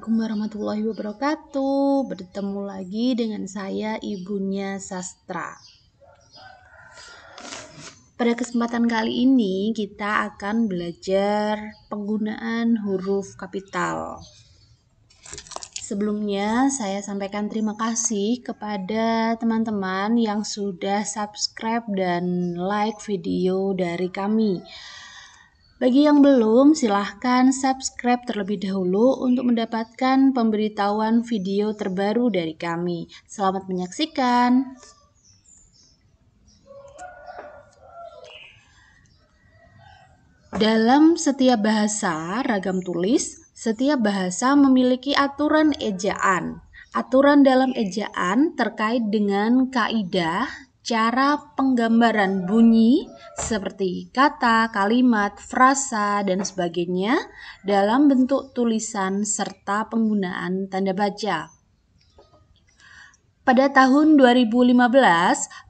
Assalamualaikum warahmatullahi wabarakatuh. Bertemu lagi dengan saya, Ibunya Sastra. Pada kesempatan kali ini kita akan belajar penggunaan huruf kapital. Sebelumnya saya sampaikan terima kasih kepada teman-teman yang sudah subscribe dan like video dari kami. Bagi yang belum, silahkan subscribe terlebih dahulu untuk mendapatkan pemberitahuan video terbaru dari kami. Selamat menyaksikan. Dalam setiap bahasa ragam tulis, setiap bahasa memiliki aturan ejaan. Aturan dalam ejaan terkait dengan kaidah, cara penggambaran bunyi seperti kata, kalimat, frasa, dan sebagainya dalam bentuk tulisan serta penggunaan tanda baca. Pada tahun 2015,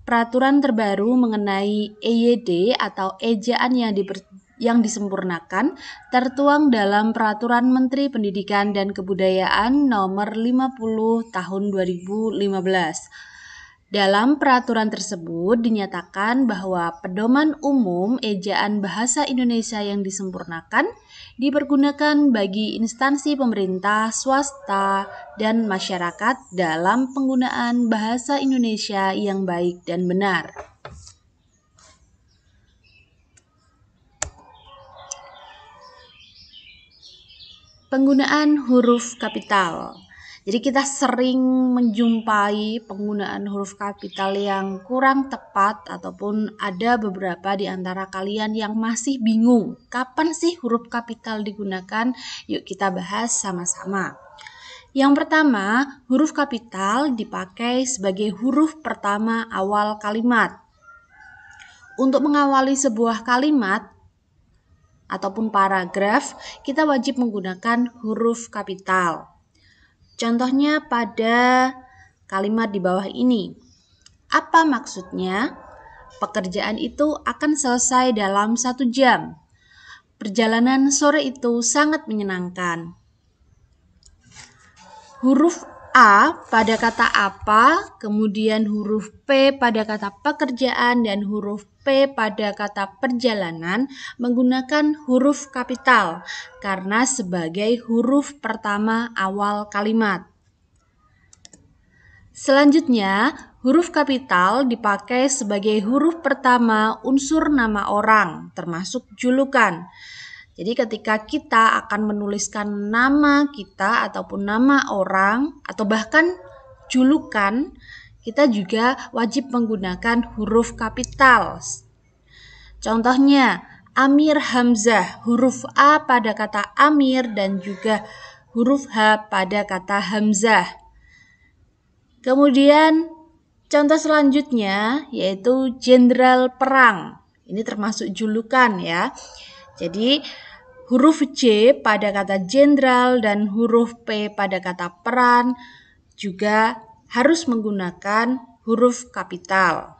peraturan terbaru mengenai EYD atau ejaan yang disempurnakan tertuang dalam Peraturan Menteri Pendidikan dan Kebudayaan Nomor 50 Tahun 2015. Dalam peraturan tersebut dinyatakan bahwa pedoman umum ejaan bahasa Indonesia yang disempurnakan dipergunakan bagi instansi pemerintah, swasta, dan masyarakat dalam penggunaan bahasa Indonesia yang baik dan benar. Penggunaan huruf kapital. Jadi kita sering menjumpai penggunaan huruf kapital yang kurang tepat ataupun ada beberapa di antara kalian yang masih bingung kapan sih huruf kapital digunakan. Yuk kita bahas sama-sama. Yang pertama, huruf kapital dipakai sebagai huruf pertama awal kalimat. Untuk mengawali sebuah kalimat ataupun paragraf, kita wajib menggunakan huruf kapital. Contohnya pada kalimat di bawah ini. Apa maksudnya? Pekerjaan itu akan selesai dalam 1 jam. Perjalanan sore itu sangat menyenangkan. Huruf A pada kata apa, kemudian huruf P pada kata pekerjaan, dan huruf P pada kata perjalanan menggunakan huruf kapital karena sebagai huruf pertama awal kalimat. Selanjutnya, huruf kapital dipakai sebagai huruf pertama unsur nama orang, termasuk julukan. Jadi ketika kita akan menuliskan nama kita ataupun nama orang atau bahkan julukan, kita juga wajib menggunakan huruf kapital. Contohnya, Amir Hamzah, huruf A pada kata Amir dan juga huruf H pada kata Hamzah. Kemudian contoh selanjutnya yaitu Jenderal Perang. Ini termasuk julukan ya. Jadi huruf J pada kata jenderal dan huruf P pada kata peran juga harus menggunakan huruf kapital.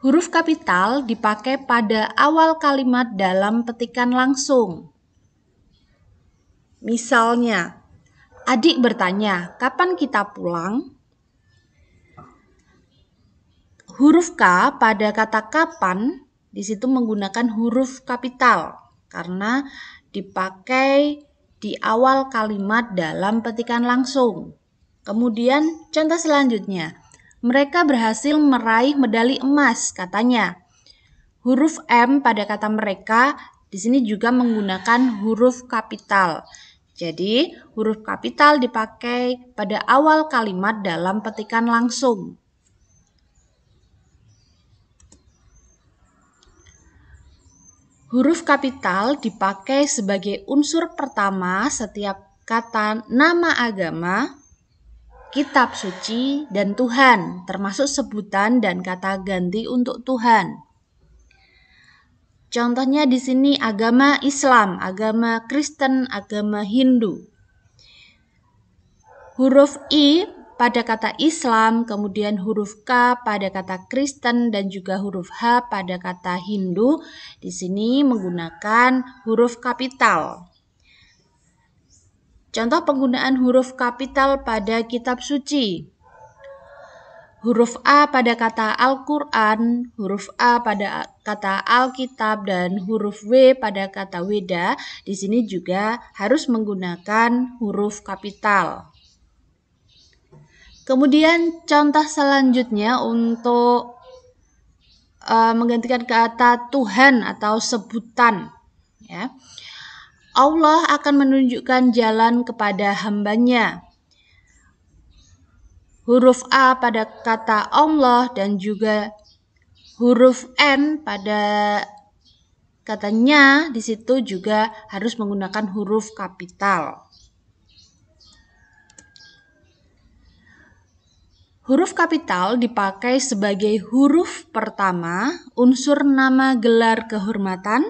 Huruf kapital dipakai pada awal kalimat dalam petikan langsung. Misalnya, adik bertanya, kapan kita pulang? Huruf K pada kata kapan di situ menggunakan huruf kapital karena dipakai di awal kalimat dalam petikan langsung. Kemudian contoh selanjutnya, mereka berhasil meraih medali emas katanya. Huruf M pada kata mereka di sini juga menggunakan huruf kapital. Jadi huruf kapital dipakai pada awal kalimat dalam petikan langsung. Huruf kapital dipakai sebagai unsur pertama setiap kata nama agama, kitab suci, dan Tuhan, termasuk sebutan dan kata ganti untuk Tuhan. Contohnya di sini agama Islam, agama Kristen, agama Hindu. Huruf I pada kata Islam, kemudian huruf K pada kata Kristen, dan juga huruf H pada kata Hindu. Di sini menggunakan huruf kapital. Contoh penggunaan huruf kapital pada kitab suci. Huruf A pada kata Al-Quran, huruf A pada kata Alkitab, dan huruf W pada kata Weda. Di sini juga harus menggunakan huruf kapital. Kemudian contoh selanjutnya untuk menggantikan kata Tuhan atau sebutan. Ya. Allah akan menunjukkan jalan kepada hambanya. Huruf A pada kata Allah dan juga huruf N pada katanya di situ juga harus menggunakan huruf kapital. Huruf kapital dipakai sebagai huruf pertama unsur nama gelar kehormatan,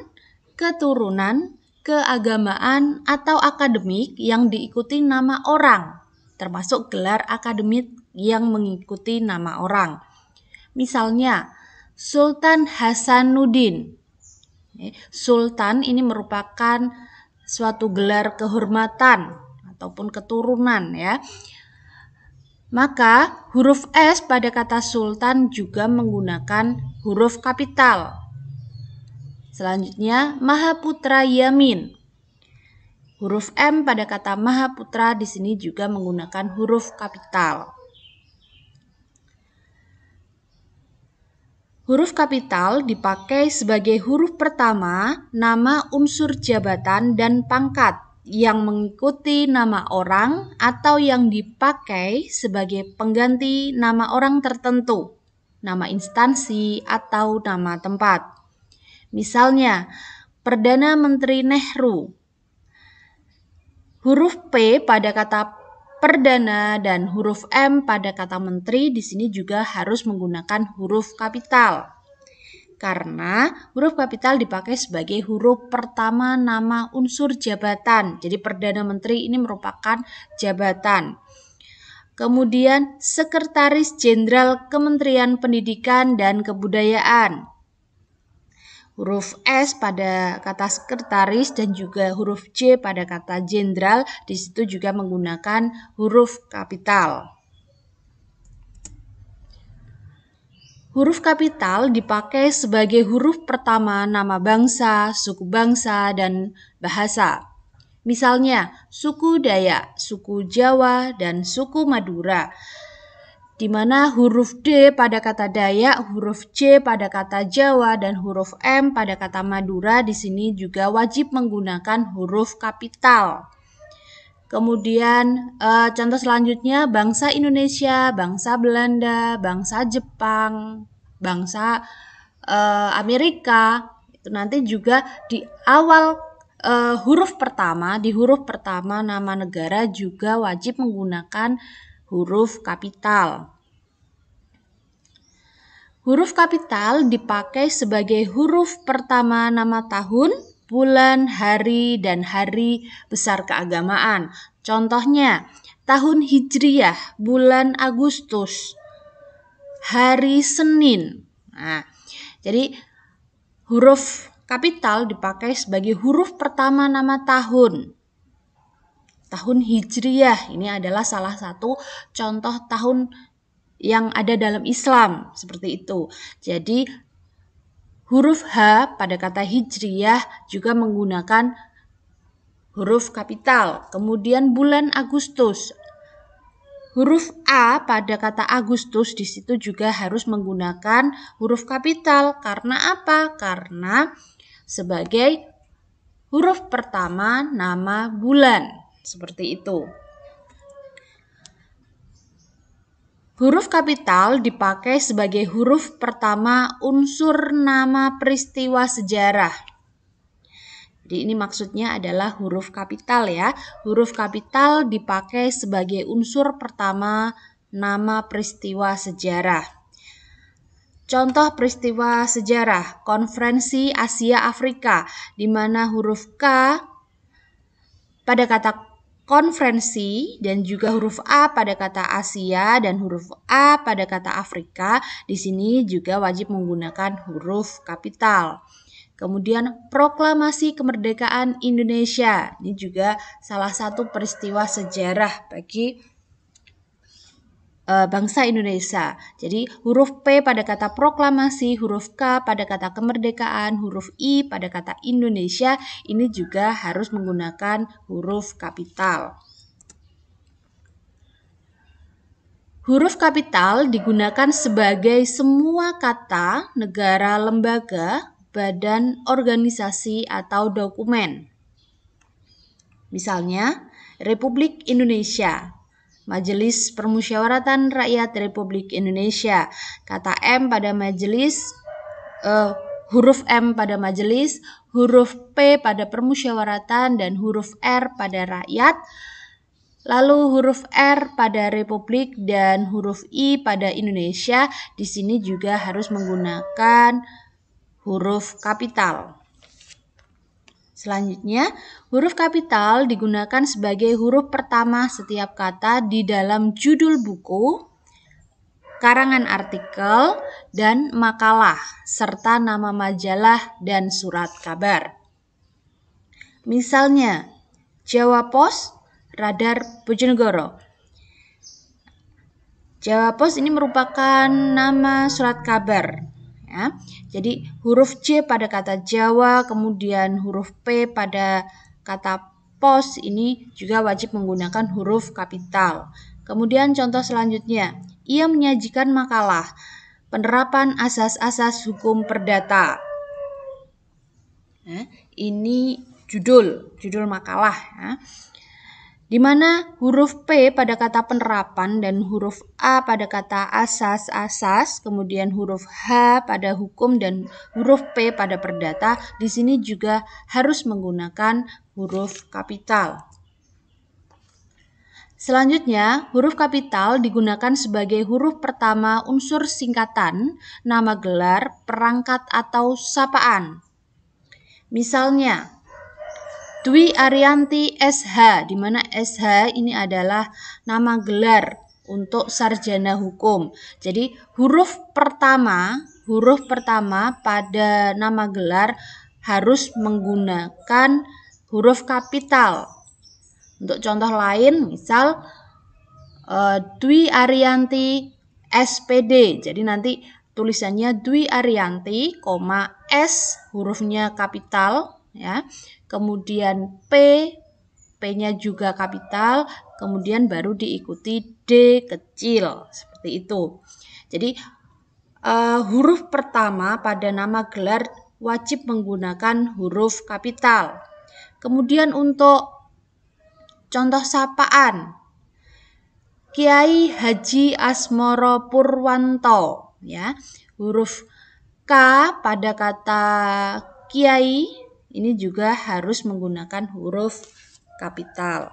keturunan, keagamaan, atau akademik yang diikuti nama orang, termasuk gelar akademik yang mengikuti nama orang. Misalnya, Sultan Hasanuddin. Sultan ini merupakan suatu gelar kehormatan ataupun keturunan ya. Maka huruf S pada kata sultan juga menggunakan huruf kapital. Selanjutnya Mahaputra Yamin. Huruf M pada kata Mahaputra di sini juga menggunakan huruf kapital. Huruf kapital dipakai sebagai huruf pertama nama unsur jabatan dan pangkat yang mengikuti nama orang atau yang dipakai sebagai pengganti nama orang tertentu, nama instansi atau nama tempat. Misalnya, Perdana Menteri Nehru. Huruf P pada kata perdana dan huruf M pada kata menteri di sini juga harus menggunakan huruf kapital. Karena huruf kapital dipakai sebagai huruf pertama nama unsur jabatan. Jadi Perdana Menteri ini merupakan jabatan. Kemudian Sekretaris Jenderal Kementerian Pendidikan dan Kebudayaan. Huruf S pada kata sekretaris dan juga huruf J pada kata jenderal di situ juga menggunakan huruf kapital. Huruf kapital dipakai sebagai huruf pertama nama bangsa, suku bangsa, dan bahasa. Misalnya, suku Dayak, suku Jawa, dan suku Madura. Di mana huruf D pada kata Dayak, huruf J pada kata Jawa, dan huruf M pada kata Madura di sini juga wajib menggunakan huruf kapital. Kemudian contoh selanjutnya bangsa Indonesia, bangsa Belanda, bangsa Jepang, bangsa Amerika. Itu nanti juga di awal huruf pertama, di huruf pertama nama negara juga wajib menggunakan huruf kapital. Huruf kapital dipakai sebagai huruf pertama nama tahun, bulan, hari, dan hari besar keagamaan. Contohnya, tahun Hijriyah, bulan Agustus, hari Senin. Nah, jadi huruf kapital dipakai sebagai huruf pertama nama tahun. Tahun Hijriyah ini adalah salah satu contoh tahun yang ada dalam Islam, seperti itu. Jadi huruf H pada kata Hijriyah juga menggunakan huruf kapital. Kemudian bulan Agustus. Huruf A pada kata Agustus di situ juga harus menggunakan huruf kapital. Karena apa? Karena sebagai huruf pertama nama bulan. Seperti itu. Huruf kapital dipakai sebagai huruf pertama unsur nama peristiwa sejarah. Jadi ini maksudnya adalah huruf kapital ya. Huruf kapital dipakai sebagai unsur pertama nama peristiwa sejarah. Contoh peristiwa sejarah, Konferensi Asia Afrika, di mana huruf K pada kata konferensi dan juga huruf A pada kata Asia dan huruf A pada kata Afrika, di sini juga wajib menggunakan huruf kapital. Kemudian proklamasi kemerdekaan Indonesia, ini juga salah satu peristiwa sejarah bagi bangsa Indonesia. Jadi huruf P pada kata proklamasi, huruf K pada kata kemerdekaan, huruf I pada kata Indonesia, ini juga harus menggunakan huruf kapital. Huruf kapital digunakan sebagai semua kata, negara, lembaga, badan, organisasi, atau dokumen. Misalnya, Republik Indonesia, Majelis Permusyawaratan Rakyat Republik Indonesia, kata M pada majelis, huruf M pada majelis, huruf P pada permusyawaratan, dan huruf R pada rakyat. Lalu huruf R pada Republik dan huruf I pada Indonesia, di sini juga harus menggunakan huruf kapital. Selanjutnya, huruf kapital digunakan sebagai huruf pertama setiap kata di dalam judul buku, karangan artikel, dan makalah, serta nama majalah dan surat kabar. Misalnya, Jawa Pos, Radar Bojonegoro. Jawa Pos ini merupakan nama surat kabar. Ya. Jadi huruf J pada kata Jawa, kemudian huruf P pada kata pos, ini juga wajib menggunakan huruf kapital. Kemudian contoh selanjutnya, ia menyajikan makalah penerapan asas-asas hukum perdata. Nah, ini judul makalah. Ya. Di mana huruf P pada kata penerapan dan huruf A pada kata asas-asas, kemudian huruf H pada hukum dan huruf P pada perdata, di sini juga harus menggunakan huruf kapital. Selanjutnya, huruf kapital digunakan sebagai huruf pertama unsur singkatan, nama gelar, perangkat, atau sapaan. Misalnya, Dwi Ariyanti SH, di mana SH ini adalah nama gelar untuk sarjana hukum. Jadi huruf pertama pada nama gelar harus menggunakan huruf kapital. Untuk contoh lain, misal Dwi Ariyanti SPD. Jadi nanti tulisannya Dwi Ariyanti, S hurufnya kapital, ya. Kemudian P-nya juga kapital, kemudian baru diikuti D kecil, seperti itu. Jadi huruf pertama pada nama gelar wajib menggunakan huruf kapital. Kemudian untuk contoh sapaan, Kiai Haji Asmoro Purwanto, ya. Huruf K pada kata Kiai ini juga harus menggunakan huruf kapital.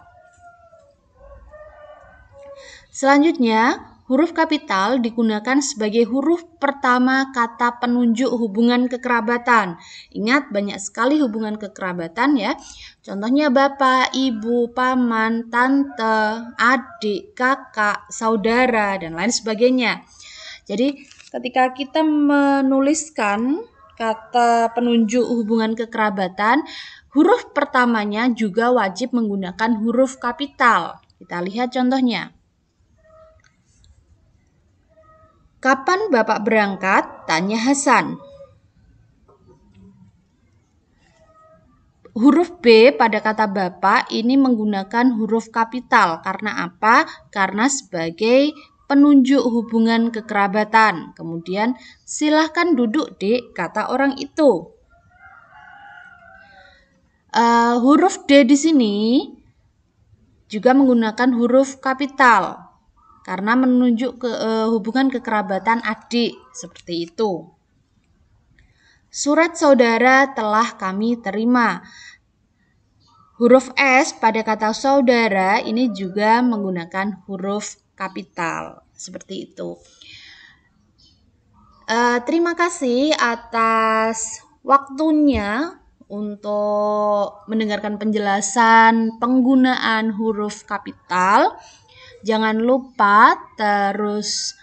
Selanjutnya, huruf kapital digunakan sebagai huruf pertama kata penunjuk hubungan kekerabatan. Ingat, banyak sekali hubungan kekerabatan, ya. Contohnya bapak, ibu, paman, tante, adik, kakak, saudara, dan lain sebagainya. Jadi, ketika kita menuliskan kata penunjuk hubungan kekerabatan, huruf pertamanya juga wajib menggunakan huruf kapital. Kita lihat contohnya. Kapan Bapak berangkat? Tanya Hasan. Huruf B pada kata Bapak ini menggunakan huruf kapital. Karena apa? Karena sebagai penunjuk hubungan kekerabatan. Kemudian silahkan duduk, Dek, kata orang itu. Huruf D di sini juga menggunakan huruf kapital karena menunjuk ke hubungan kekerabatan adik, seperti itu. Surat saudara telah kami terima. Huruf S pada kata saudara ini juga menggunakan huruf kapital, seperti itu. Terima kasih atas waktunya untuk mendengarkan penjelasan penggunaan huruf kapital. Jangan lupa terus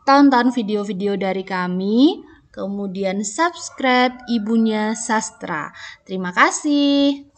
tonton video-video dari kami, kemudian subscribe Ibunya Sastra. Terima kasih.